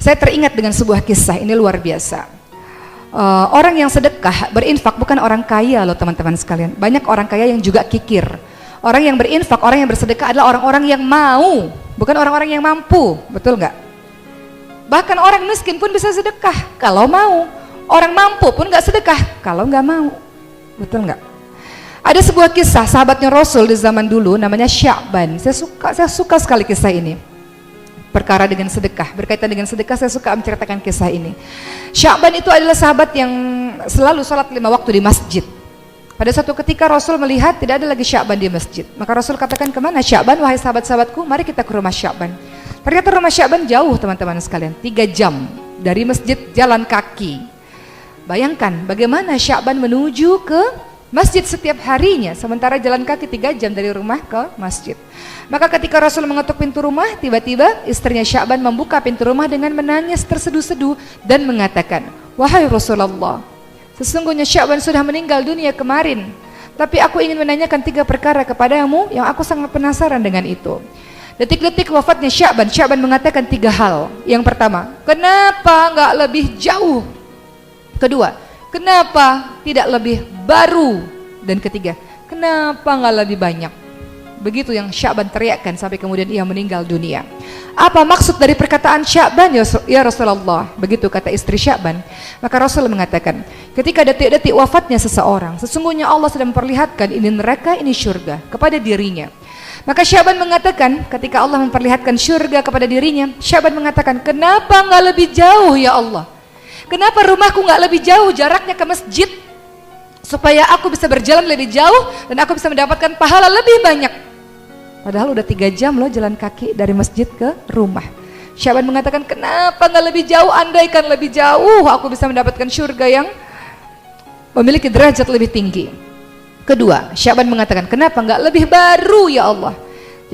Saya teringat dengan sebuah kisah, ini luar biasa. Orang yang sedekah, berinfak bukan orang kaya loh teman-teman sekalian. Banyak orang kaya yang juga kikir. Orang yang berinfak, orang yang bersedekah adalah orang-orang yang mau, bukan orang-orang yang mampu. Betul nggak? Bahkan orang miskin pun bisa sedekah kalau mau. Orang mampu pun nggak sedekah kalau nggak mau. Betul nggak? Ada sebuah kisah sahabatnya Rasul di zaman dulu namanya Sya'ban. Saya suka sekali kisah ini. Perkara dengan sedekah, berkaitan dengan sedekah, saya suka menceritakan kisah ini. Sya'ban itu adalah sahabat yang selalu sholat 5 waktu di masjid. Pada suatu ketika Rasul melihat tidak ada lagi Sya'ban di masjid. Maka Rasul katakan, kemana Sya'ban wahai sahabat-sahabatku, mari kita ke rumah Sya'ban. Ternyata rumah Sya'ban jauh teman-teman sekalian, 3 jam dari masjid jalan kaki. Bayangkan bagaimana Sya'ban menuju ke masjid setiap harinya, sementara jalan kaki 3 jam dari rumah ke masjid. Maka ketika Rasul mengetuk pintu rumah, tiba-tiba istrinya Sya'ban membuka pintu rumah dengan menangis terseduh-seduh dan mengatakan, wahai Rasulullah, sesungguhnya Sya'ban sudah meninggal dunia kemarin, tapi aku ingin menanyakan 3 perkara kepadamu yang aku sangat penasaran dengan itu. Detik-detik wafatnya Sya'ban, Sya'ban mengatakan 3 hal. Yang pertama, kenapa nggak lebih jauh? Kedua, kenapa tidak lebih baru? Dan ketiga, kenapa nggak lebih banyak? Begitu yang Sya'ban teriakkan sampai kemudian ia meninggal dunia. Apa maksud dari perkataan Sya'ban ya Rasulullah? Begitu kata istri Sya'ban. Maka Rasul mengatakan, ketika detik-detik wafatnya seseorang, sesungguhnya Allah sedang memperlihatkan ini neraka, ini syurga kepada dirinya. Maka Sya'ban mengatakan, ketika Allah memperlihatkan syurga kepada dirinya, Sya'ban mengatakan, kenapa nggak lebih jauh ya Allah? Kenapa rumahku nggak lebih jauh jaraknya ke masjid, supaya aku bisa berjalan lebih jauh dan aku bisa mendapatkan pahala lebih banyak? Padahal udah 3 jam loh jalan kaki dari masjid ke rumah. Sya'ban mengatakan, kenapa nggak lebih jauh? Andaikan lebih jauh aku bisa mendapatkan syurga yang memiliki derajat lebih tinggi. Kedua, Sya'ban mengatakan, kenapa nggak lebih baru ya Allah?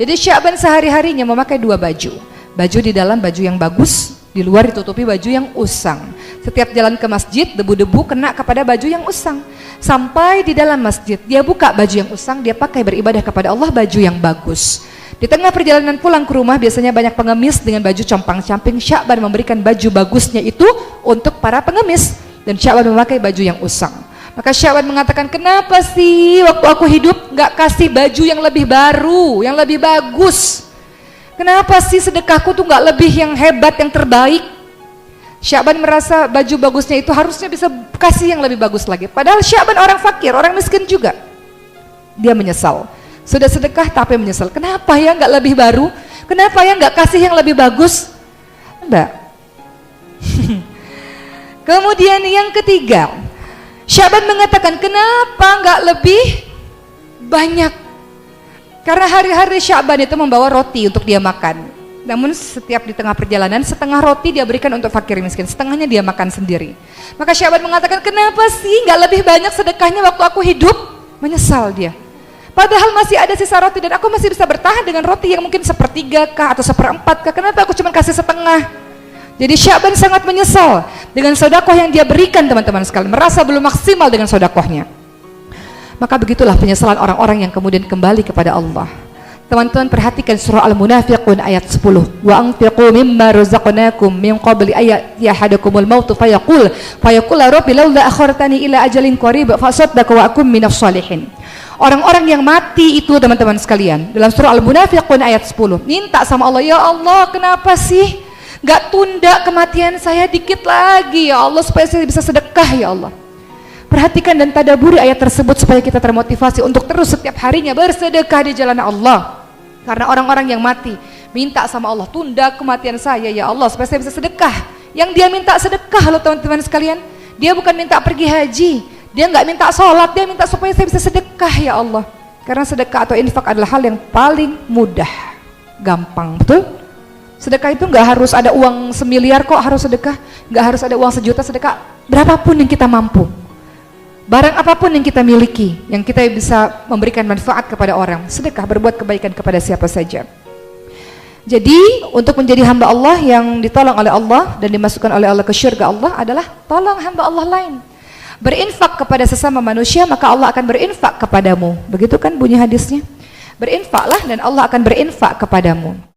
Jadi Sya'ban sehari-harinya memakai 2 baju. Baju di dalam baju yang bagus, di luar ditutupi baju yang usang. Setiap jalan ke masjid, debu-debu kena kepada baju yang usang. Sampai di dalam masjid, dia buka baju yang usang, dia pakai beribadah kepada Allah baju yang bagus. Di tengah perjalanan pulang ke rumah, biasanya banyak pengemis dengan baju compang-camping. Sya'ban memberikan baju bagusnya itu untuk para pengemis, dan Sya'ban memakai baju yang usang. Maka Sya'ban mengatakan, kenapa sih waktu aku hidup gak kasih baju yang lebih baru, yang lebih bagus? Kenapa sih sedekahku tuh gak lebih yang hebat, yang terbaik? Sya'ban merasa baju bagusnya itu harusnya bisa kasih yang lebih bagus lagi. Padahal Sya'ban orang fakir, orang miskin juga. Dia menyesal. Sudah sedekah tapi menyesal. Kenapa ya nggak lebih baru? Kenapa ya nggak kasih yang lebih bagus? Mbak. Kemudian yang ketiga, Sya'ban mengatakan, kenapa nggak lebih banyak? Karena hari-hari Sya'ban itu membawa roti untuk dia makan. Namun setiap di tengah perjalanan, setengah roti dia berikan untuk fakir miskin, setengahnya dia makan sendiri. Maka Sya'ban mengatakan, kenapa sih nggak lebih banyak sedekahnya waktu aku hidup? Menyesal dia. Padahal masih ada sisa roti dan aku masih bisa bertahan dengan roti yang mungkin 1/3 kah atau 1/4 kah? Kenapa aku cuma kasih setengah? Jadi Sya'ban sangat menyesal dengan sedekah yang dia berikan teman-teman sekalian, merasa belum maksimal dengan sedekahnya. Maka begitulah penyesalan orang-orang yang kemudian kembali kepada Allah. Teman-teman perhatikan surah Al-Munafiqun ayat 10. Wa anfiqu mimma razaqnakum min qabli ayati ahadakumul maut fayaqul rabbi laula akhartani ila ajalin qarib fasaddaq wa akum minas shalihin. Orang-orang yang mati itu teman-teman sekalian, dalam surah Al-Munafiqun ayat 10, minta sama Allah, ya Allah, kenapa sih enggak tunda kematian saya dikit lagi ya Allah, supaya saya bisa sedekah ya Allah. Perhatikan dan tadaburi ayat tersebut supaya kita termotivasi untuk terus setiap harinya bersedekah di jalan Allah. Karena orang-orang yang mati minta sama Allah, tunda kematian saya ya Allah supaya saya bisa sedekah. Yang dia minta sedekah loh teman-teman sekalian. Dia bukan minta pergi haji, dia nggak minta sholat, dia minta supaya saya bisa sedekah ya Allah. Karena sedekah atau infak adalah hal yang paling mudah, gampang, betul? Sedekah itu nggak harus ada uang 1 miliar kok harus sedekah, nggak harus ada uang 1 juta sedekah, berapapun yang kita mampu. Barang apapun yang kita miliki, yang kita bisa memberikan manfaat kepada orang, sedekah, berbuat kebaikan kepada siapa saja. Jadi untuk menjadi hamba Allah yang ditolong oleh Allah dan dimasukkan oleh Allah ke syurga Allah adalah tolong hamba Allah lain. Berinfak kepada sesama manusia, maka Allah akan berinfak kepadamu. Begitu kan bunyi hadisnya? Berinfaklah dan Allah akan berinfak kepadamu.